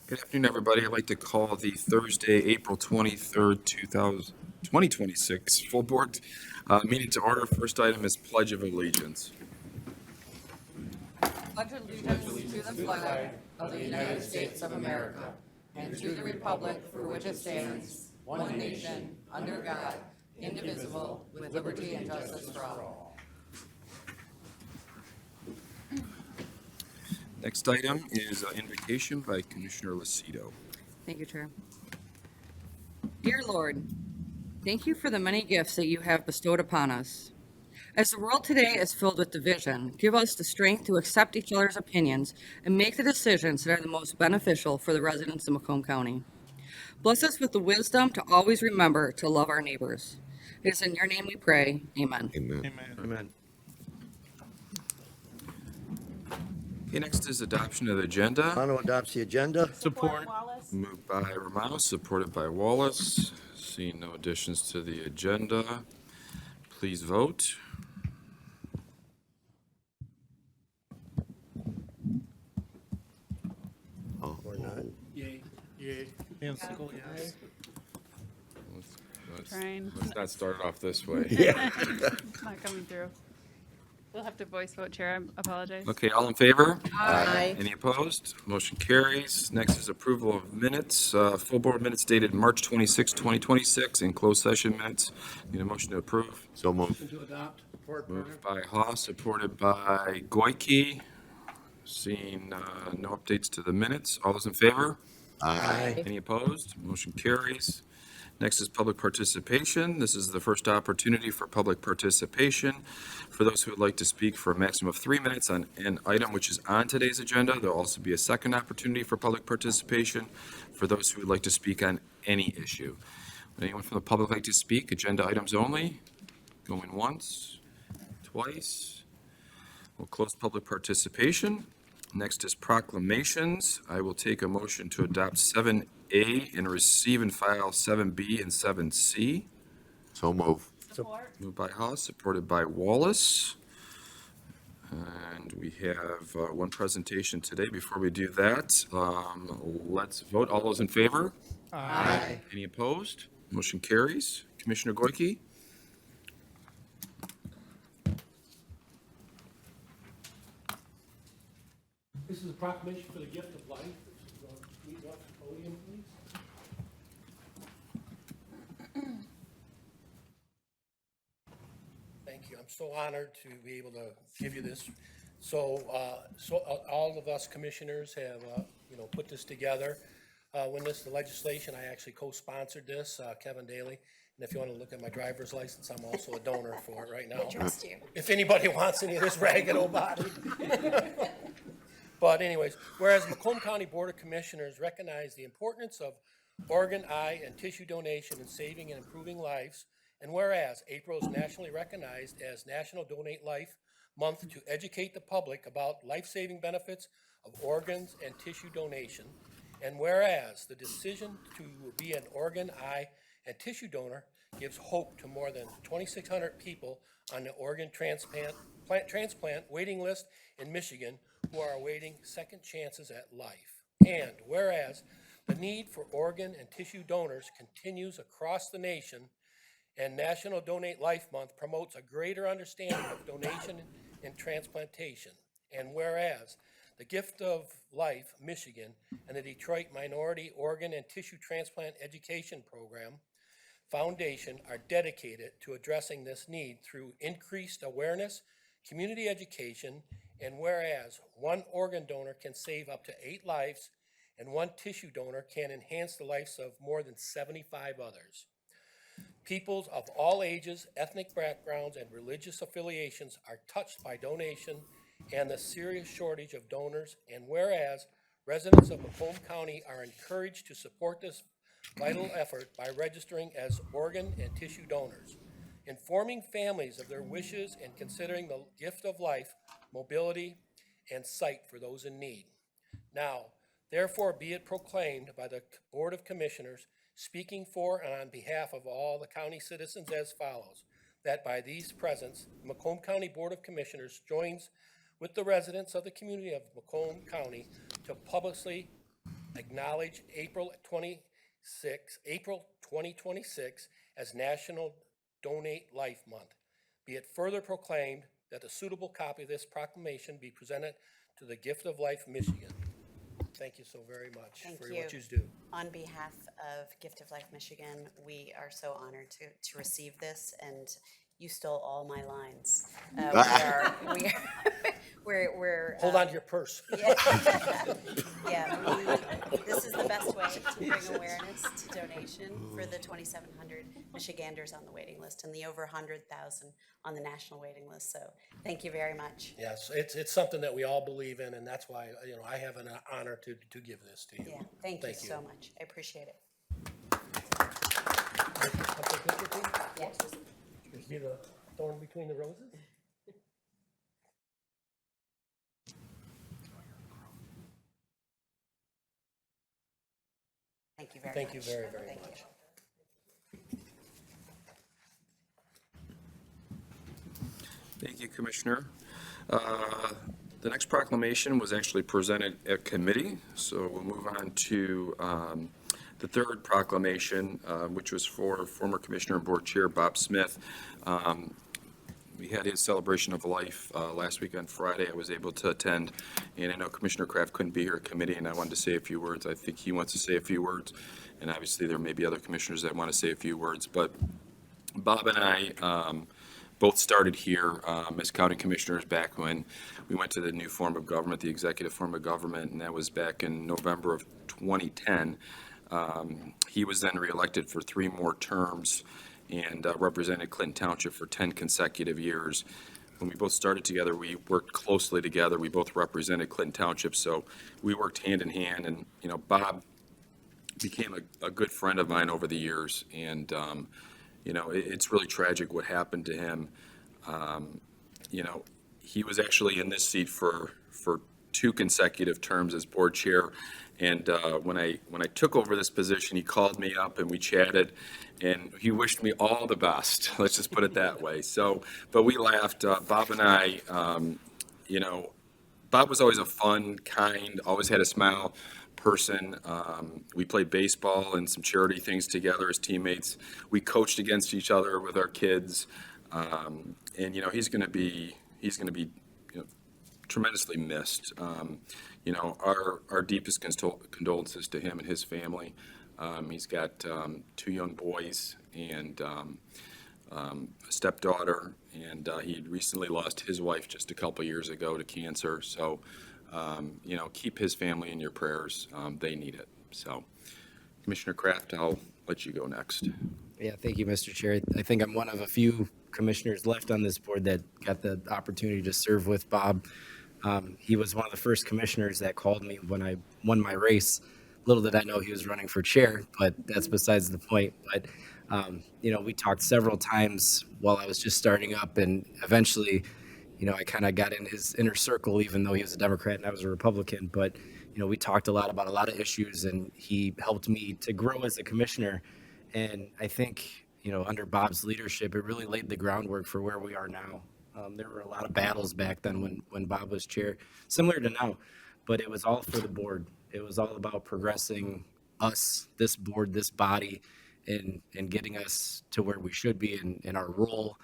Good afternoon, everybody. I'd like to call the Thursday, April 23rd, 2026 full board meeting to order. First item is Pledge of Allegiance. Pledge allegiance to the flag of the United States of America and to the republic for which it stands, one nation, under God, indivisible, with liberty and justice for all. Next item is Invocation by Commissioner Lucido. Thank you, Chair. Dear Lord, thank you for the many gifts that you have bestowed upon us. As the world today is filled with division, give us the strength to accept each other's opinions and make the decisions that are the most beneficial for the residents of Macomb County. Bless us with the wisdom to always remember to love our neighbors. It is in your name we pray. Amen. Amen. Amen. Okay, next is adoption of the agenda. Romano adopts the agenda. Support. Moved by Romano, supported by Wallace. Seeing no additions to the agenda, please vote. Or none. Yay. Yay. Vansicle, yes. Trying. Let's not start it off this way. Yeah. Not coming through. We'll have to voice vote, Chair. I apologize. Okay, all in favor? Aye. Any opposed? Motion carries. Next is approval of minutes, full board minutes dated March 26, 2026, and closed session minutes. Need a motion to approve. So moved. To adopt. Moved by Haas, supported by Goyke. Seeing no updates to the minutes. All those in favor? Aye. Any opposed? Motion carries. Next is public participation. This is the first opportunity for public participation. For those who would like to speak for a maximum of 3 minutes on an item which is on today's agenda, there'll also be a second opportunity for public participation for those who would like to speak on any issue. Would anyone from the public like to speak? Agenda items only. Going once, twice. We'll close public participation. Next is proclamations. I will take a motion to adopt 7A and receive and file 7B and 7C. So moved. Support. Moved by Haas, supported by Wallace. And we have one presentation today. Before we do that, let's vote. All those in favor? Aye. Any opposed? Motion carries. Commissioner Goyke? This is a proclamation for the gift of life. Please up to the podium, please. Thank you. I'm so honored to be able to give you this. So all of us commissioners have, put this together. When the legislation, I actually co-sponsored this, Kevin Daly. And if you want to look at my driver's license, I'm also a donor for it right now. I trust you. If anybody wants any of this ragged old body. But anyways, whereas Macomb County Board of Commissioners recognize the importance of organ, eye, and tissue donation in saving and improving lives, and whereas April is nationally recognized as National Donate Life Month to educate the public about life-saving benefits of organs and tissue donation, and whereas the decision to be an organ, eye, and tissue donor gives hope to more than 2,600 people on the organ transplant waiting list in Michigan who are awaiting second chances at life. And whereas the need for organ and tissue donors continues across the nation, and National Donate Life Month promotes a greater understanding of donation and transplantation. And whereas the Gift of Life Michigan and the Detroit Minority Organ and Tissue Transplant Education Program Foundation are dedicated to addressing this need through increased awareness, community education, and whereas one organ donor can save up to 8 lives and one tissue donor can enhance the lives of more than 75 others. Peoples of all ages, ethnic backgrounds, and religious affiliations are touched by donation and the serious shortage of donors, and whereas residents of Macomb County are encouraged to support this vital effort by registering as organ and tissue donors, informing families of their wishes and considering the gift of life, mobility, and sight for those in need. Now, therefore be it proclaimed by the Board of Commissioners, speaking for and on behalf of all the county citizens as follows, that by these presents, the Macomb County Board of Commissioners joins with the residents of the community of Macomb County to publicly acknowledge April 2026 as National Donate Life Month. Be it further proclaimed that a suitable copy of this proclamation be presented to the Gift of Life Michigan. Thank you so very much Thank for you. what you do. On behalf of Gift of Life Michigan, we are so honored to receive this, and you stole all my lines. We're Hold on to your purse. this is the best way to bring awareness to donation for the 2,700 Michiganders on the waiting list and the over 100,000 on the national waiting list. So thank you very much. Yes, it's something that we all believe in, and that's why, I have an honor to give this to you. Yeah, thank you so much. I appreciate it. Yes. Be the thorn between the roses. Thank you very much. Thank you very, very Thank much. Thank you, Commissioner. The next proclamation was actually presented at committee, so we'll move on to the third proclamation, which was for former Commissioner and Board Chair Bob Smith. We had his celebration of life last week on Friday. I was able to attend, and I know Commissioner Kraft couldn't be here at committee, and I wanted to say a few words. I think he wants to say a few words, and obviously there may be other commissioners that want to say a few words, but Bob and I both started here as county commissioners back when we went to the new form of government, the executive form of government, and that was back in November of 2010. He was then reelected for 3 more terms and represented Clinton Township for 10 consecutive years. When we both started together, we worked closely together. We both represented Clinton Township, so we worked hand in hand. And, Bob became a good friend of mine over the years. And, it's really tragic what happened to him. He was actually in this seat for 2 consecutive terms as board chair. And when I took over this position, he called me up and we chatted, and he wished me all the best. Let's just put it that way. So, but we laughed. Bob and I, Bob was always a fun, kind, always had a smile person. We played baseball and some charity things together as teammates. We coached against each other with our kids, and he's going to be tremendously missed. Our deepest condolences to him and his family. He's got 2 young boys and a stepdaughter, and he had recently lost his wife just a couple years ago to cancer. So, keep his family in your prayers. They need it. So, Commissioner Kraft, I'll let you go next. Yeah, thank you, Mr. Chair. I think I'm one of a few commissioners left on this board that got the opportunity to serve with Bob. He was one of the first commissioners that called me when I won my race. Little did I know he was running for chair, but that's besides the point. But, we talked several times while I was just starting up, and eventually, I kind of got in his inner circle, even though he was a Democrat and I was a Republican. But, we talked a lot about a lot of issues, and he helped me to grow as a commissioner. And I think, under Bob's leadership, it really laid the groundwork for where we are now. There were a lot of battles back then when Bob was chair, similar to now, but it was all for the board. It was all about progressing us, this board, this body, and getting us to where we should be in our role.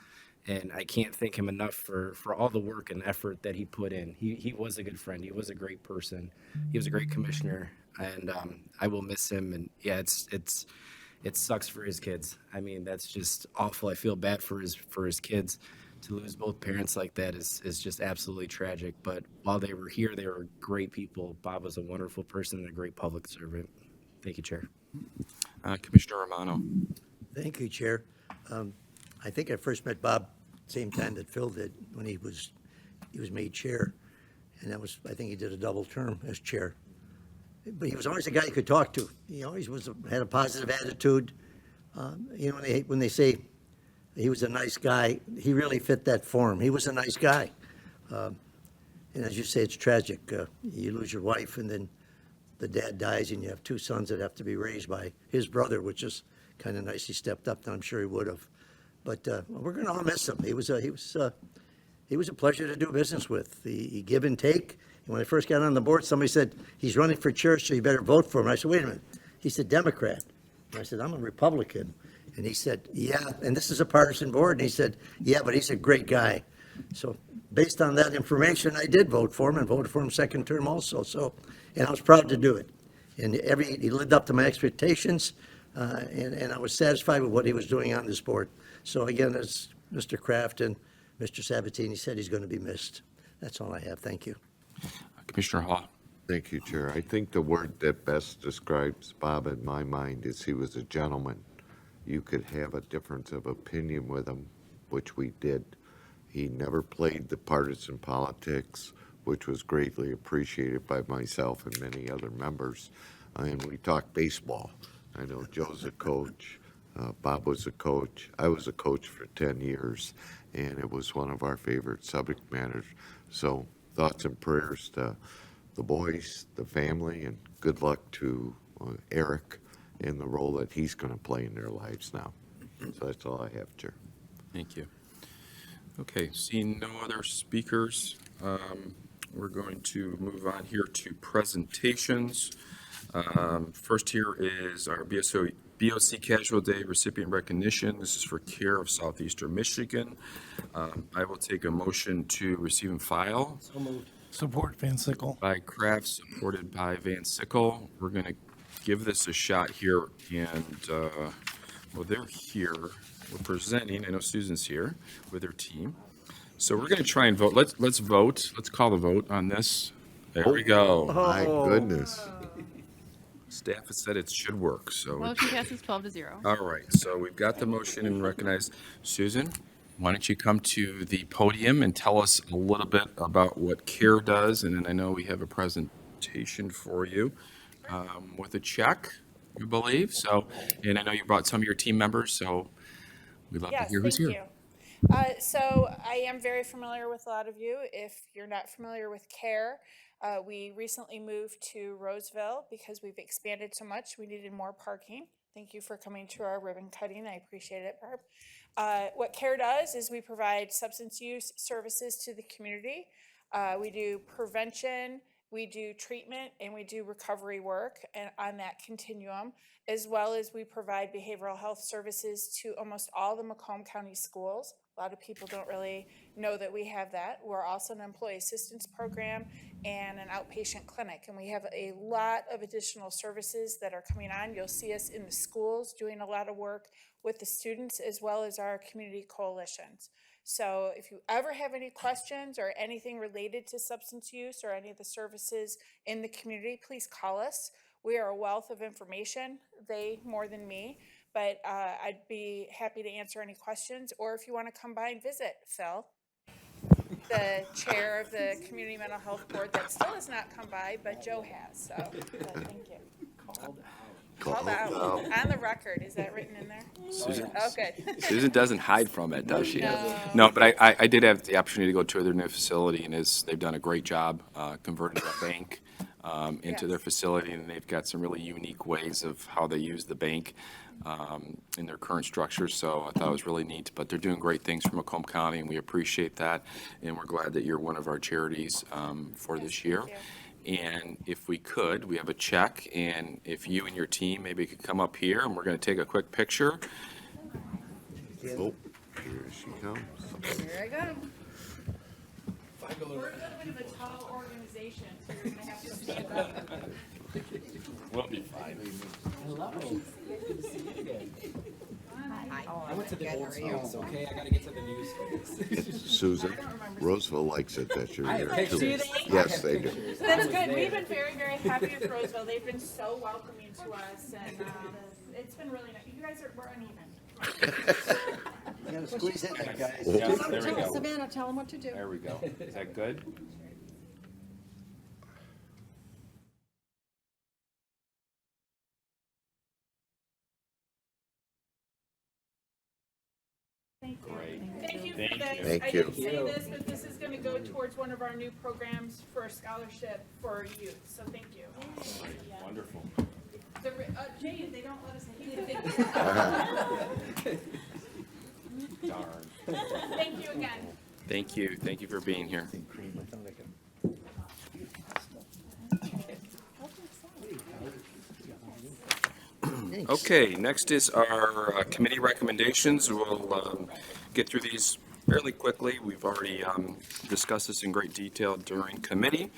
And I can't thank him enough for all the work and effort that he put in. He was a good friend. He was a great person. He was a great commissioner, and I will miss him. And yeah, it sucks for his kids. I mean, that's just awful. I feel bad for his kids. To lose both parents like that is just absolutely tragic. But while they were here, they were great people. Bob was a wonderful person and a great public servant. Thank you, Chair. Commissioner Romano. Thank you, Chair. I think I first met Bob same time that Phil did, when he was made chair. And I think he did a double term as chair. But he was always a guy you could talk to. He always had a positive attitude. When they say he was a nice guy, he really fit that form. He was a nice guy. And as you say, it's tragic. You lose your wife, and then the dad dies, and you have 2 sons that have to be raised by his brother, which is kind of nice. He stepped up, and I'm sure he would have. But we're going to all miss him. He was a pleasure to do business with. He give and take. And when I first got on the board, somebody said, he's running for chair, so you better vote for him. I said, wait a minute. He said, Democrat. And I said, I'm a Republican. And he said, yeah, and this is a partisan board. And he said, yeah, but he's a great guy. So based on that information, I did vote for him and voted for him second term also. So, and I was proud to do it. And he lived up to my expectations, and I was satisfied with what he was doing on this board. So again, as Mr. Kraft and Mr. Sabatini said, he's going to be missed. That's all I have. Thank you. Commissioner Hall. Thank you, Chair. I think the word that best describes Bob in my mind is he was a gentleman. You could have a difference of opinion with him, which we did. He never played the partisan politics, which was greatly appreciated by myself and many other members. And we talked baseball. I know Joe's a coach, Bob was a coach. I was a coach for 10 years, and it was one of our favorite subject matters. So thoughts and prayers to the boys, the family, and good luck to Eric in the role that he's going to play in their lives now. So that's all I have, Chair. Thank you. Okay, seeing no other speakers, we're going to move on here to presentations. First here is our BOC Casual Day Recipient Recognition. This is for care of Southeastern Michigan. I will take a motion to receive and file. So moved. Support Van Sickle. By Kraft, supported by Van Sickle. We're going to give this a shot here, and well, they're here. We're presenting. I know Susan's here with her team. So we're going to try and vote. Let's vote. Let's call the vote on this. There we go. My goodness. Staff has said it should work, so. Motion passes 12-0. All right, so we've got the motion and recognize. Susan, why don't you come to the podium and tell us a little bit about what CARE does, and then I know we have a presentation for you with a check, you believe. So, and I know you brought some of your team members, so we'd love to hear who's here. Yes, thank you. So I am very familiar with a lot of you. If you're not familiar with CARE, we recently moved to Roseville because we've expanded so much. We needed more parking. Thank you for coming to our ribbon cutting. I appreciate it, Barb. What CARE does is we provide substance use services to the community. We do prevention, we do treatment, and we do recovery work and on that continuum, as well as we provide behavioral health services to almost all the Macomb County schools. A lot of people don't really know that we have that. We're also an employee assistance program and an outpatient clinic, and we have a lot of additional services that are coming on. You'll see us in the schools doing a lot of work with the students as well as our community coalitions. So if you ever have any questions or anything related to substance use or any of the services in the community, please call us. We are a wealth of information, they more than me, but I'd be happy to answer any questions, or if you want to come by and visit, Phil, the chair of the Community Mental Health Board that still has not come by, but Joe has, so thank you. Called out. On the record, is that written in there? Susan, Oh, good. Susan doesn't hide from it, does she? No. No, but I did have the opportunity to go to their new facility, and they've done a great job converting the bank into their facility, and they've got some really unique ways of how they use the bank in their current structure, so I thought it was really neat. But they're doing great things for Macomb County, and we appreciate that, and we're glad that you're one of our charities for this year. And if we could, we have a check, and if you and your team maybe could come up here, and we're going to take a quick picture. Oh, here she comes. Here I go. We're a little bit of a tall organization, so you're going to have to stand up. We'll be fine. Hello. Good to see you again. I went to the old schools, okay? I gotta get to the new schools. Susan, Roseville likes it that you're I have here, too. pictures. Yes, they do. That's good. We've been very, very happy with Roseville. They've been so welcoming to us, and it's been really nice. You guys we're uneven. You gotta squeeze in there, guys. Yeah, there we go. Savannah, tell them what to do. There we go. Is that good? Thank you for Thank this. you. Thank I you. didn't say this, but this is going to go towards one of our new programs for a scholarship for youth. So thank you. Wonderful. Jay, they don't let us. Darn. Thank you again. Thank you. Thank you for being here. Okay, next is our committee recommendations. We'll get through these fairly quickly. We've already discussed this in great detail during committee.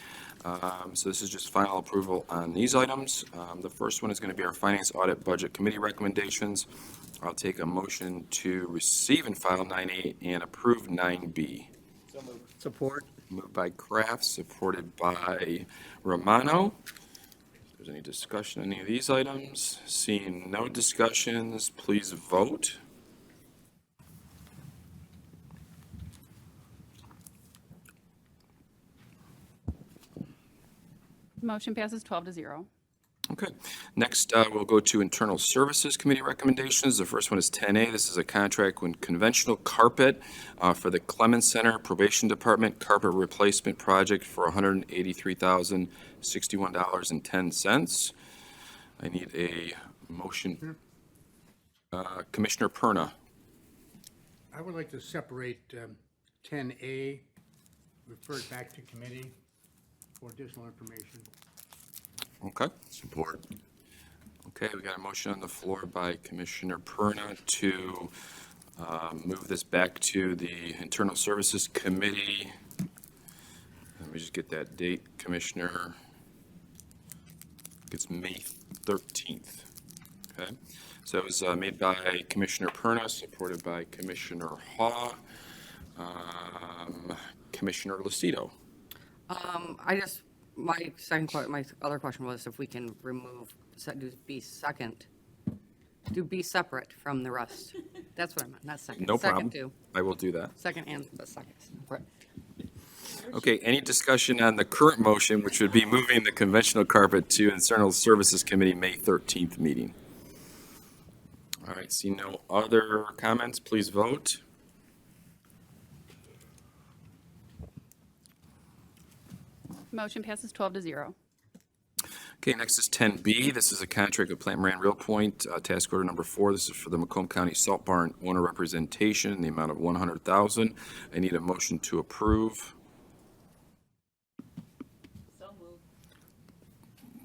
So this is just final approval on these items. The first one is going to be our Finance Audit Budget Committee recommendations. I'll take a motion to receive and file 9A and approve 9B. Support. Moved by Kraft, supported by Romano. If there's any discussion on any of these items, seeing no discussions, please vote. Motion passes 12-0. Okay. Next, we'll go to Internal Services Committee recommendations. The first one is 10A. This is a contract with conventional carpet for the Clemens Center Probation Department carpet replacement project for $183,061.10. I need a motion. Commissioner Perna. I would like to separate 10A, refer it back to committee for additional information. Okay. Support. Okay, we got a motion on the floor by Commissioner Perna to move this back to the Internal Services Committee. Let me just get that date, Commissioner. It's May 13th. Okay, so it was made by Commissioner Perna, supported by Commissioner Haw. Commissioner Lucido. My other question was if we can remove, do B separate from the rest. That's what I meant, not second. No problem. Second, too. I will do that. Second and the second. Right. Okay, any discussion on the current motion, which would be moving the conventional carpet to Internal Services Committee May 13th meeting? All right, see no other comments, please vote. Motion passes 12-0. Okay, next is 10B. This is a contract with Plant Moran Real Point, task order number 4. This is for the Macomb County Salt Barn owner representation in the amount of $100,000. I need a motion to approve. So moved.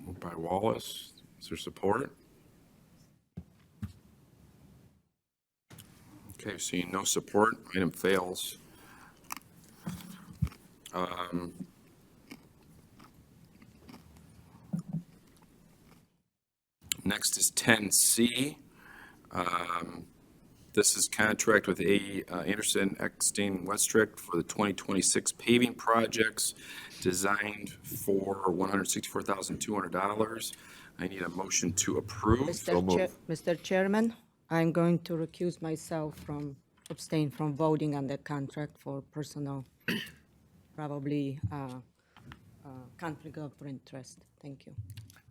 Moved by Wallace. Is there support? Okay, seeing no support, item fails. Next is 10C. This is contract with A. Anderson, Eckstein, Westrick for the 2026 paving projects designed for $164,200. I need a motion to approve. Mr. Chairman, I'm going to recuse myself abstain from voting on the contract for personal, probably conflict of interest. Thank you.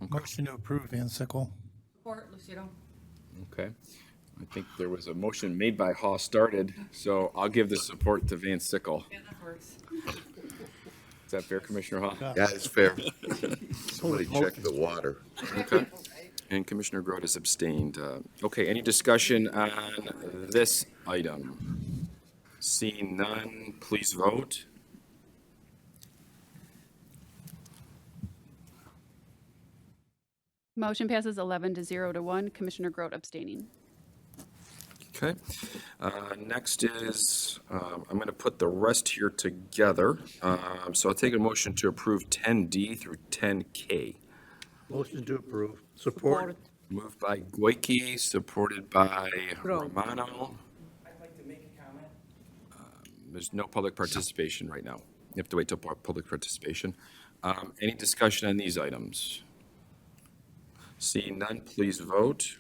Motion to approve, Van Sickle. Support, Lucido. Okay. I think there was a motion made by Haw started, so I'll give the support to Van Sickle. Yeah, that works. Is that fair, Commissioner Haw? Yeah, it's fair. Somebody check the water. Okay. And Commissioner Grote is abstained. Okay, any discussion on this item? Seeing none, please vote. Motion passes 11-0 to 1. Commissioner Grote abstaining. Okay. Next is, I'm going to put the rest here together. So I'll take a motion to approve 10D through 10K. Motion to approve. Support. Moved by Goike, supported by Romano. I'd like to make a comment. There's no public participation right now. You have to wait till public participation. Any discussion on these items? Seeing none, please vote.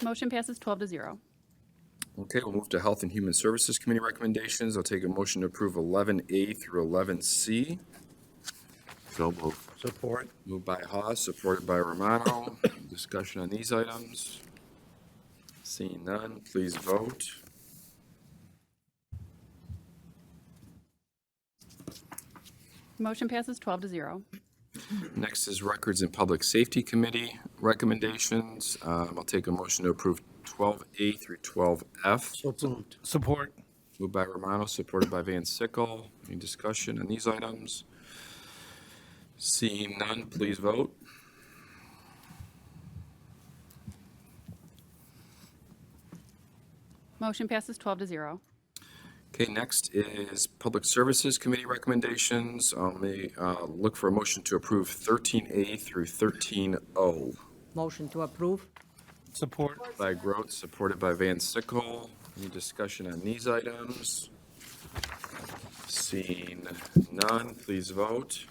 Motion passes 12-0. Okay, we'll move to Health and Human Services Committee recommendations. I'll take a motion to approve 11A through 11C. So moved. Support. Moved by Haas, supported by Romano. Discussion on these items. Seeing none, please vote. Motion passes 12-0. Next is Records and Public Safety Committee recommendations. I'll take a motion to approve 12A through 12F. So moved. Support. Moved by Romano, supported by Van Sickle. Any discussion on these items? Seeing none, please vote. Motion passes 12-0. Okay, next is Public Services Committee recommendations. May look for a motion to approve 13A through 13O. Motion to approve? Support. By Grote, supported by Van Sickle. Any discussion on these items? Seeing none, please vote.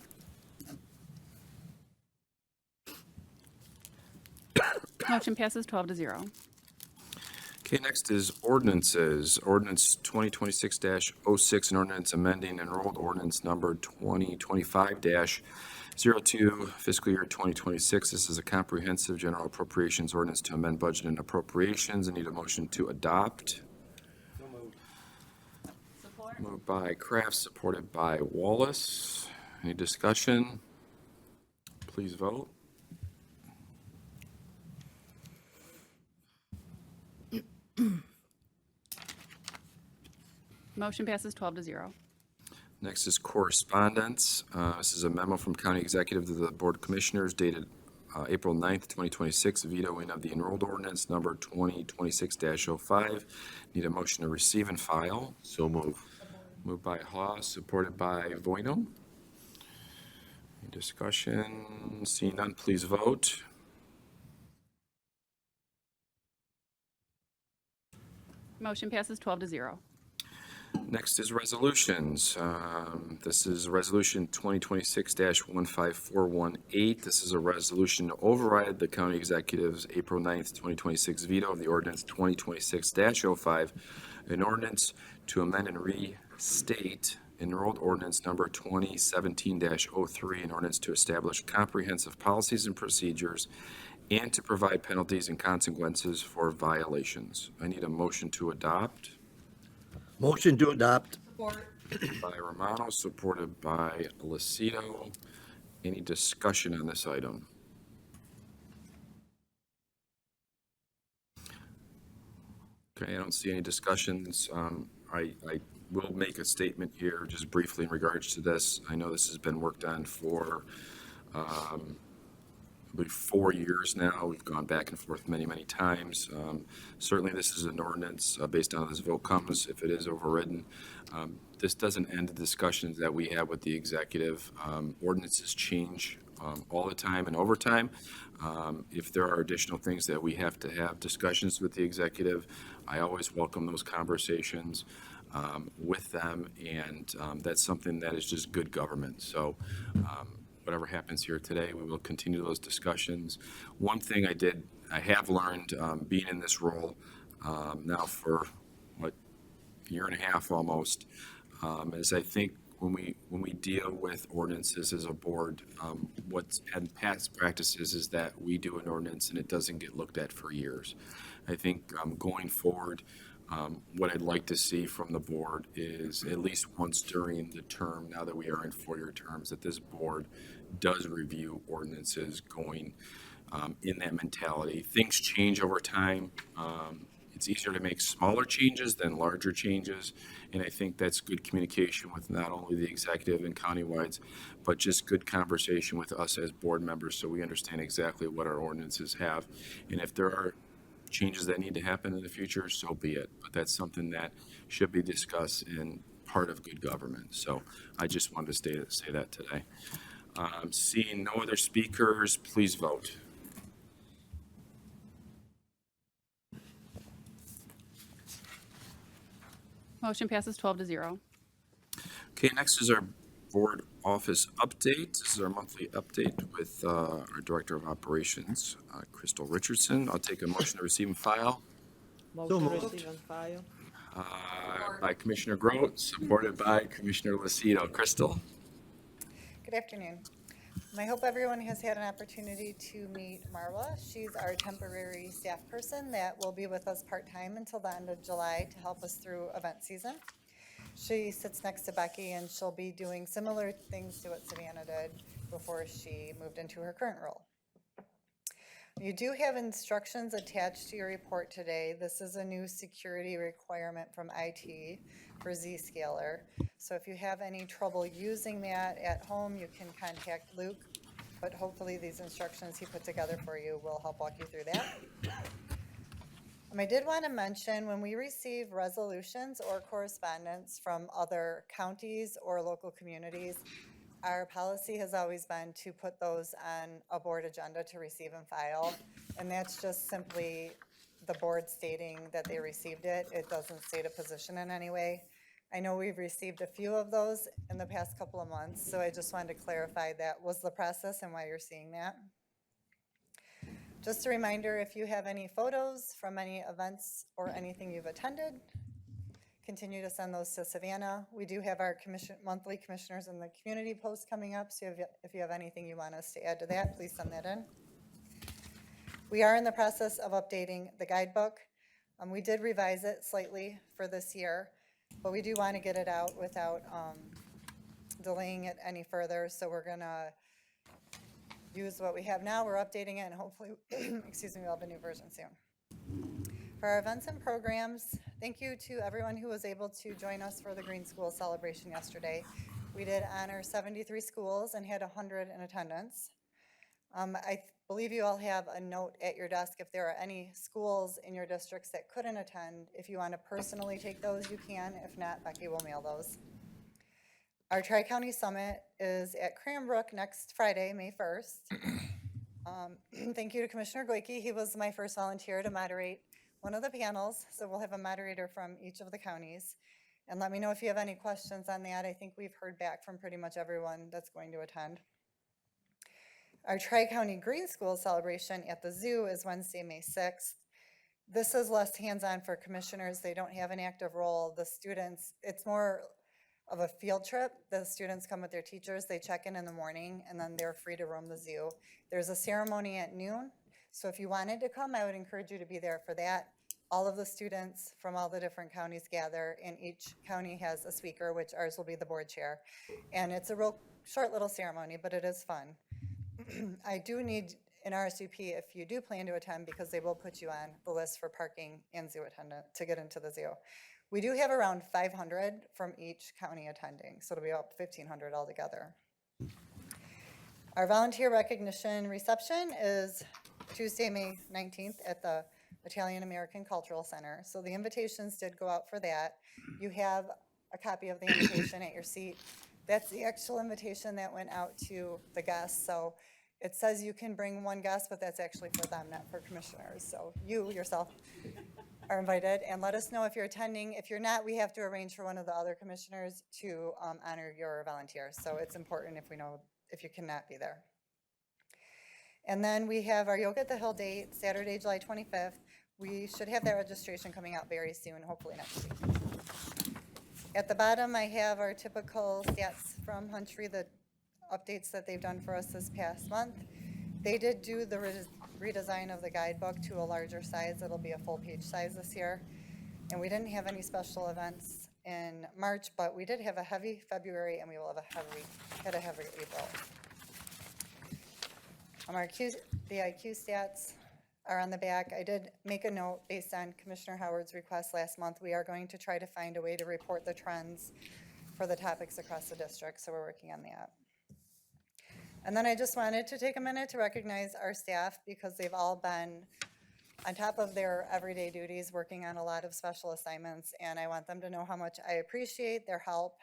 Motion passes 12-0. Okay, next is ordinances. Ordinance 2026-06, an ordinance amending enrolled ordinance number 2025-02, fiscal year 2026. This is a comprehensive general appropriations ordinance to amend budget and appropriations. I need a motion to adopt. Support. Moved by Kraft, supported by Wallace. Any discussion? Please vote. Motion passes 12-0. Next is correspondence. This is a memo from County Executive to the Board of Commissioners dated April 9th, 2026, vetoing of the enrolled ordinance number 2026-05. Need a motion to receive and file. So move. Moved by Haas, supported by Voino. Any discussion? Seeing none, please vote. Motion passes 12-0. Next is resolutions. This is Resolution 2026-15418. This is a resolution to override the county executive's April 9th, 2026 veto of the ordinance 2026-05, an ordinance to amend and restate enrolled ordinance number 2017-03, an ordinance to establish comprehensive policies and procedures and to provide penalties and consequences for violations. I need a motion to adopt. Motion to adopt? By Romano, supported by Lucido. Any discussion on this item? Okay, I don't see any discussions. I will make a statement here just briefly in regards to this. I know this has been worked on for I believe 4 years now. We've gone back and forth many, many times. Certainly, this is an ordinance based on how this vote comes, if it is overridden. This doesn't end the discussions that we have with the executive. Ordinances change all the time and over time. If there are additional things that we have to have discussions with the executive, I always welcome those conversations with them, and that's something that is just good government. So whatever happens here today, we will continue those discussions. One thing I have learned being in this role now for a year and a half almost, is I think when we deal with ordinances as a board, what's had past practices is that we do an ordinance and it doesn't get looked at for years. I think going forward, what I'd like to see from the board is at least once during the term, now that we are in 4-year terms, that this board does review ordinances going in that mentality. Things change over time. It's easier to make smaller changes than larger changes, and I think that's good communication with not only the executive and countywide, but just good conversation with us as board members so we understand exactly what our ordinances have. And if there are changes that need to happen in the future, so be it. But that's something that should be discussed and part of good government. So I just wanted to say that today. Seeing no other speakers, please vote. Motion passes 12-0. Okay, next is our board office update. This is our monthly update with our Director of Operations, Crystal Richardson. I'll take a motion to receive and file. Motion to receive and file? By Commissioner Grote, supported by Commissioner Lucido. Crystal. Good afternoon. I hope everyone has had an opportunity to meet Marwa. She's our temporary staff person that will be with us part-time until the end of July to help us through event season. She sits next to Becky, and she'll be doing similar things to what Savannah did before she moved into her current role. You do have instructions attached to your report today. This is a new security requirement from IT for Zscaler. So if you have any trouble using that at home, you can contact Luke, but hopefully these instructions he put together for you will help walk you through that. I did want to mention, when we receive resolutions or correspondence from other counties or local communities, our policy has always been to put those on a board agenda to receive and file. And that's just simply the board stating that they received it. It doesn't state a position in any way. I know we've received a few of those in the past couple of months, so I just wanted to clarify that was the process and why you're seeing that. Just a reminder, if you have any photos from any events or anything you've attended, continue to send those to Savannah. We do have our monthly commissioners in the community post coming up, so if you have anything you want us to add to that, please send that in. We are in the process of updating the guidebook. We did revise it slightly for this year, but we do want to get it out without delaying it any further, so we're going to use what we have now. We're updating it, and hopefully, excuse me, we'll have a new version soon. For our events and programs, thank you to everyone who was able to join us for the Green School celebration yesterday. We did honor 73 schools and had 100 in attendance. I believe you all have a note at your desk if there are any schools in your districts that couldn't attend. If you want to personally take those, you can. If not, Becky will mail those. Our Tri-County Summit is at Cranbrook next Friday, May 1st. Thank you to Commissioner Goike. He was my first volunteer to moderate one of the panels, so we'll have a moderator from each of the counties. And let me know if you have any questions on that. I think we've heard back from pretty much everyone that's going to attend. Our Tri-County Green School celebration at the zoo is Wednesday, May 6th. This is less hands-on for commissioners. They don't have an active role. The students, it's more of a field trip. The students come with their teachers, they check in the morning, and then they're free to roam the zoo. There's a ceremony at noon, so if you wanted to come, I would encourage you to be there for that. All of the students from all the different counties gather, and each county has a speaker, which ours will be the board chair. And it's a real short little ceremony, but it is fun. I do need an RSVP if you do plan to attend, because they will put you on the list for parking and zoo attendant to get into the zoo. We do have around 500 from each county attending, so it'll be about 1,500 altogether. Our volunteer recognition reception is Tuesday, May 19th at the Italian American Cultural Center. So the invitations did go out for that. You have a copy of the invitation at your seat. That's the actual invitation that went out to the guests. So it says you can bring one guest, but that's actually for them, not for commissioners. So you yourself are invited, and let us know if you're attending. If you're not, we have to arrange for one of the other commissioners to honor your volunteer. So it's important if we know if you cannot be there. And then we have our Yoga at the Hill date, Saturday, July 25th. We should have that registration coming out very soon, hopefully next week. At the bottom, I have our typical stats from Huntry, the updates that they've done for us this past month. They did do the redesign of the guidebook to a larger size. It'll be a full page size this year. And we didn't have any special events in March, but we did have a heavy February, and we will have a heavy April. The IQ stats are on the back. I did make a note based on Commissioner Howard's request last month. We are going to try to find a way to report the trends for the topics across the district, so we're working on that. And then I just wanted to take a minute to recognize our staff, because they've all been on top of their everyday duties working on a lot of special assignments, and I want them to know how much I appreciate their help.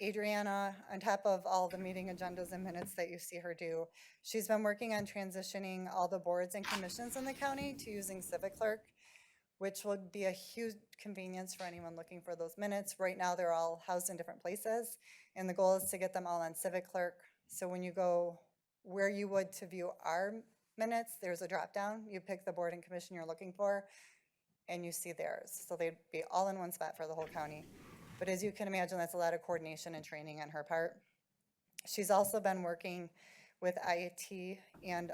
Adriana, on top of all the meeting agendas and minutes that you see her do, she's been working on transitioning all the boards and commissions in the county to using Civic Clerk, which would be a huge convenience for anyone looking for those minutes. Right now, they're all housed in different places, and the goal is to get them all on Civic Clerk. So when you go where you would to view our minutes, there's a drop down. You pick the board and commission you're looking for, and you see theirs. So they'd be all in one spot for the whole county. But as you can imagine, that's a lot of coordination and training on her part. She's also been working with IT and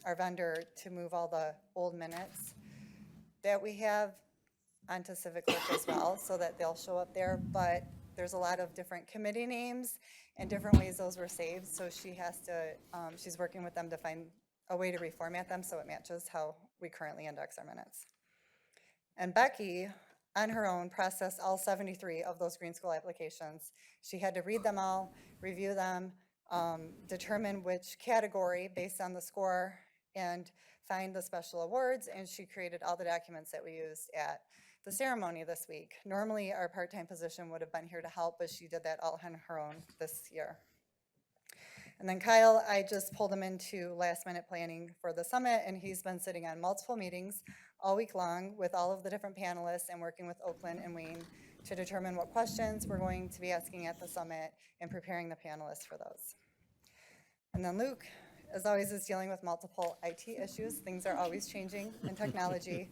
our vendor to move all the old minutes that we have onto Civic Clerk as well, so that they'll show up there. But there's a lot of different committee names and different ways those were saved. So she has to, she's working with them to find a way to reformat them so it matches how we currently index our minutes. And Becky, on her own, processed all 73 of those Green School applications. She had to read them all, review them, determine which category based on the score, and find the special awards, and she created all the documents that we used at the ceremony this week. Normally, our part-time position would have been here to help, but she did that all on her own this year. And then Kyle, I just pulled him into last-minute planning for the summit, and he's been sitting on multiple meetings all week long with all of the different panelists and working with Oakland and Wayne to determine what questions we're going to be asking at the summit and preparing the panelists for those. And then Luke, as always, is dealing with multiple IT issues. Things are always changing in technology.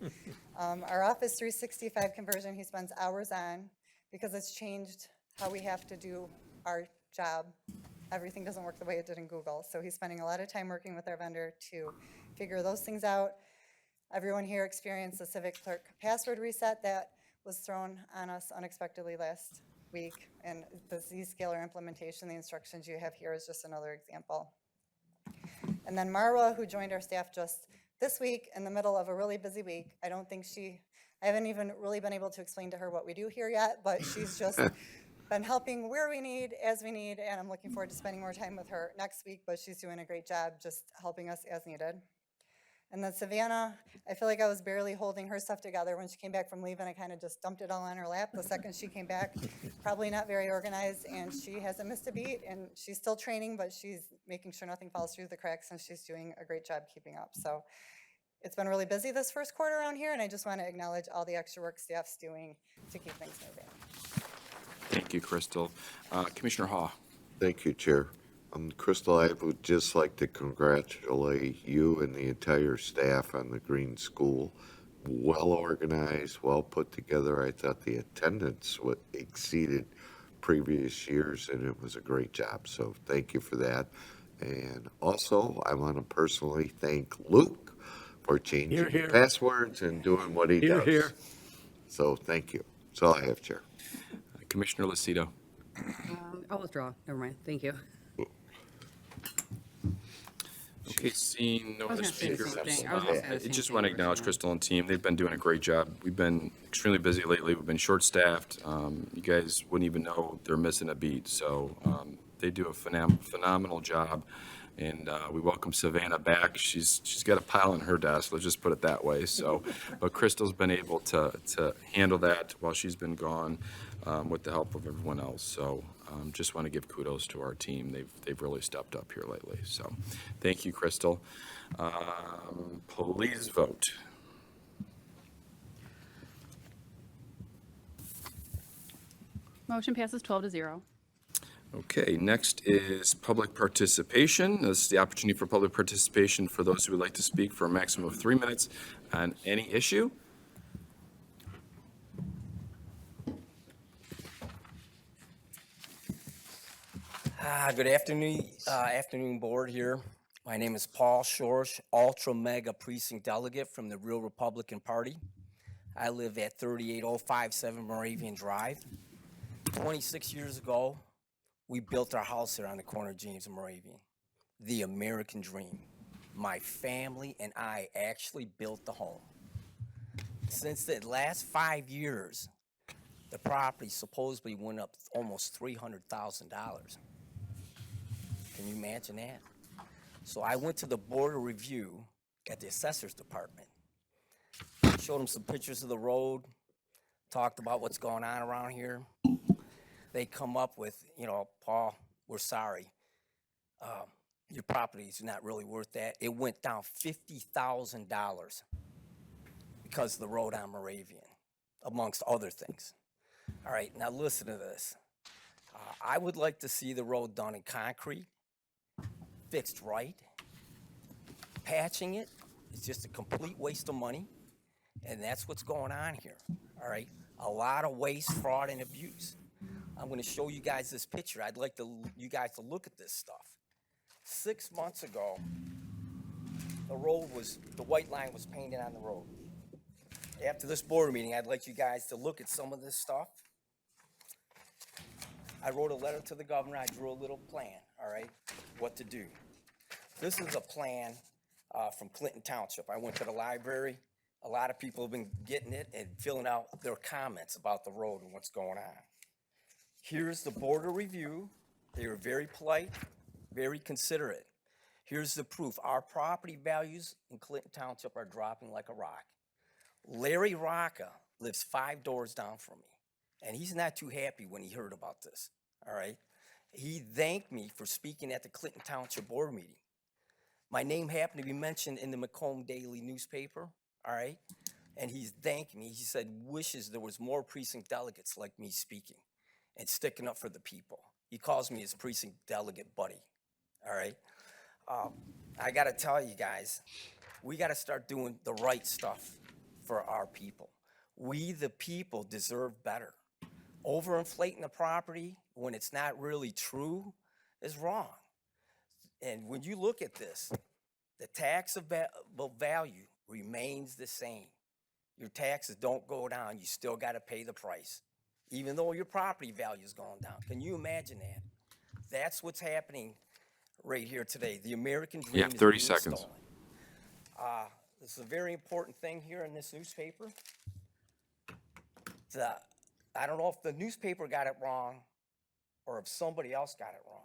Our Office 365 conversion he spends hours on because it's changed how we have to do our job. Everything doesn't work the way it did in Google. So he's spending a lot of time working with our vendor to figure those things out. Everyone here experienced the Civic Clerk password reset that was thrown on us unexpectedly last week. And the Zscaler implementation, the instructions you have here is just another example. And then Marwa, who joined our staff just this week in the middle of a really busy week. I haven't even really been able to explain to her what we do here yet, but she's just been helping where we need, as we need, and I'm looking forward to spending more time with her next week, but she's doing a great job just helping us as needed. And then Savannah, I feel like I was barely holding her stuff together when she came back from leave, and I kind of just dumped it all on her lap the second she came back. Probably not very organized, and she hasn't missed a beat, and she's still training, but she's making sure nothing falls through the cracks, and she's doing a great job keeping up. So it's been really busy this first quarter around here, and I just want to acknowledge all the extra work staff's doing to keep things moving. Thank you, Crystal. Commissioner Haw. Thank you, Chair. Crystal, I would just like to congratulate you and the entire staff on the Green School. Well organized, well put together. I thought the attendance exceeded previous years, and it was a great job. So thank you for that. And also, I want to personally thank Luke for changing the passwords and doing what he does. So thank you. That's all I have, Chair. Commissioner Lucido. I'll withdraw. Never mind. Thank you. Okay, seeing no I was other gonna say the speakers. same thing. I was gonna say the I same just thing, want to acknowledge Christina. Crystal and team. They've been doing a great job. We've been extremely busy lately. We've been short-staffed. You guys wouldn't even know they're missing a beat. So they do a phenomenal job. And we welcome Savannah back. She's got a pile on her desk. Let's just put it that way. So, but Crystal's been able to handle that while she's been gone with the help of everyone else. So just want to give kudos to our team. They've really stepped up here lately. So thank you, Crystal. Please vote. Motion passes 12-0. Okay, next is public participation. This is the opportunity for public participation for those who would like to speak for a maximum of 3 minutes on any issue. Good afternoon, board here. My name is Paul Schorsch, Ultra Mega Precinct Delegate from the Real Republican Party. I live at 38057 Moravian Drive. 26 years ago, we built our house here on the corner of James and Moravian. The American dream. My family and I actually built the home. Since the last 5 years, the property supposedly went up almost $300,000. Can you imagine that? So I went to the board of review at the assessor's department. Showed them some pictures of the road, talked about what's going on around here. They come up with, Paul, we're sorry. Your property's not really worth that. It went down $50,000 because of the road on Moravian, amongst other things. All right, now listen to this. I would like to see the road done in concrete, fixed right. Patching it is just a complete waste of money, and that's what's going on here, all right? A lot of waste, fraud, and abuse. I'm going to show you guys this picture. I'd like you guys to look at this stuff. 6 months ago, the white line was painted on the road. After this board meeting, I'd like you guys to look at some of this stuff. I wrote a letter to the governor. I drew a little plan, all right, what to do. This is a plan from Clinton Township. I went to the library. A lot of people have been getting it and filling out their comments about the road and what's going on. Here's the border review. They were very polite, very considerate. Here's the proof. Our property values in Clinton Township are dropping like a rock. Larry Rocca lives 5 doors down from me, and he's not too happy when he heard about this, all right? He thanked me for speaking at the Clinton Township board meeting. My name happened to be mentioned in the Macomb Daily newspaper, all right? And he's thanked me. He said, wishes there was more precinct delegates like me speaking and sticking up for the people. He calls me his precinct delegate buddy, all right? I gotta tell you guys, we gotta start doing the right stuff for our people. We, the people, deserve better. Overinflating the property when it's not really true is wrong. And when you look at this, the taxable value remains the same. Your taxes don't go down, you still gotta pay the price, even though your property value is going down. Can you imagine that? That's what's happening right here today. The American dream Yeah, is 30 being seconds. stolen. This is a very important thing here in this newspaper. I don't know if the newspaper got it wrong or if somebody else got it wrong.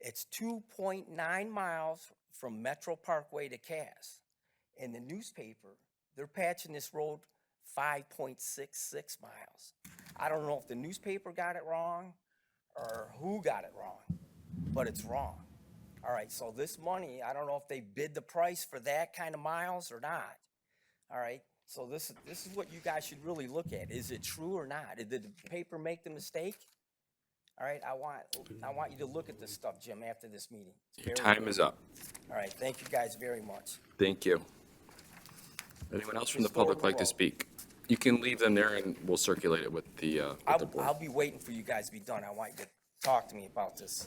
It's 2.9 miles from Metro Parkway to Cass. In the newspaper, they're patching this road 5.66 miles. I don't know if the newspaper got it wrong or who got it wrong, but it's wrong. All right, so this money, I don't know if they bid the price for that kind of miles or not. All right, so this is what you guys should really look at. Is it true or not? Did the paper make the mistake? All right, I want you to look at this stuff, Jim, after this meeting. It's Your very time is important. up. All right, thank you guys very much. Thank you. Anyone else from the Restore public the like to road. speak? You can leave them there and we'll circulate it with the board. I'll be waiting for you guys to be done. I want you to talk to me about this.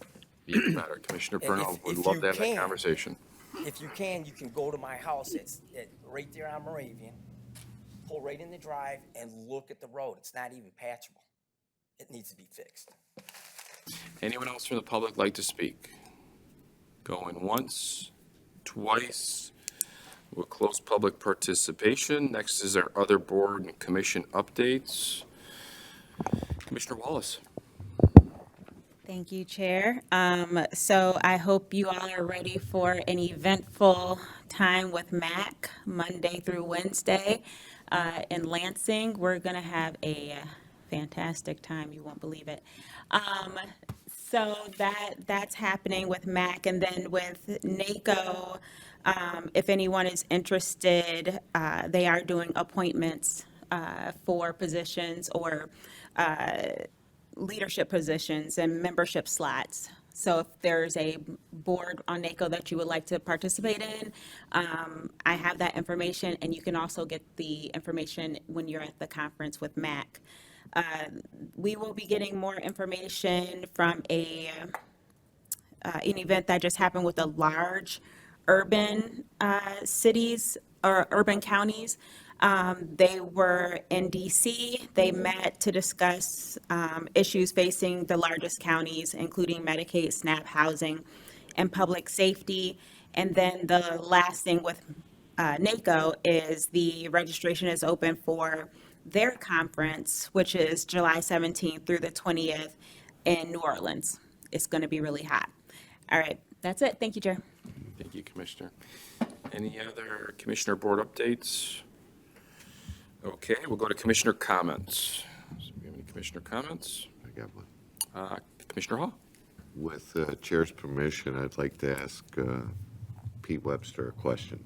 Even better. Commissioner And Purnell would love to have that conversation. If you can go to my house. It's right there on Moravian. Pull right in the drive and look at the road. It's not even patchable. It needs to be fixed. Anyone else from the public like to speak? Going once, twice. We'll close public participation. Next is our other board and commission updates. Commissioner Wallace. Thank you, Chair. So I hope you all are ready for an eventful time with MAC, Monday through Wednesday in Lansing. We're going to have a fantastic time. You won't believe it. So that's happening with MAC. And then with NACO, if anyone is interested, they are doing appointments for positions or leadership positions and membership slots. So if there's a board on NACO that you would like to participate in, I have that information, and you can also get the information when you're at the conference with MAC. We will be getting more information from an event that just happened with the large urban cities or urban counties. They were in DC. They met to discuss issues facing the largest counties, including Medicaid, SNAP, housing, and public safety. And then the last thing with NACO is the registration is open for their conference, which is July 17th through the 20th in New Orleans. It's going to be really hot. All right, that's it. Thank you, Chair. Thank you, Commissioner. Any other commissioner board updates? Okay, we'll go to commissioner comments. So we have any commissioner comments? I got one. Commissioner Hall? With Chair's permission, I'd like to ask Pete Webster a question.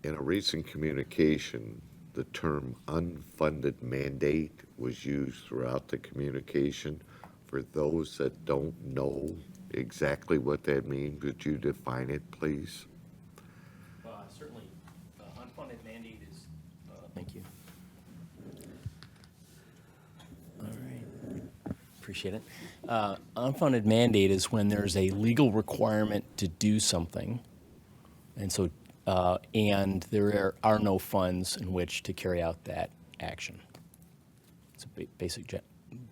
In a recent communication, the term unfunded mandate was used throughout the communication. For those that don't know exactly what that means, could you define it, please? Certainly. Unfunded mandate is, thank you. All right. Appreciate it. Unfunded mandate is when there's a legal requirement to do something, and so and there are no funds in which to carry out that action. It's a basic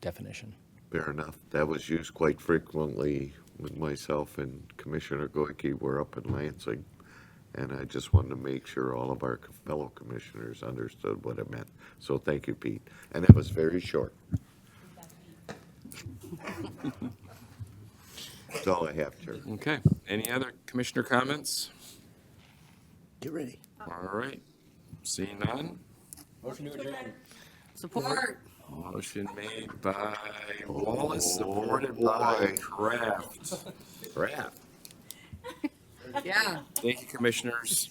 definition. Fair enough. That was used quite frequently when myself and Commissioner Goike were up in Lansing. And I just wanted to make sure all of our fellow commissioners understood what it meant. So thank you, Pete. And it was very short. That's all I have, Chair. Okay. Any other commissioner comments? Get ready. All right. Seeing none. Motion to adjourn. Support. Motion made by Wallace, supported by Kraft. Kraft. Yeah. Thank you, commissioners.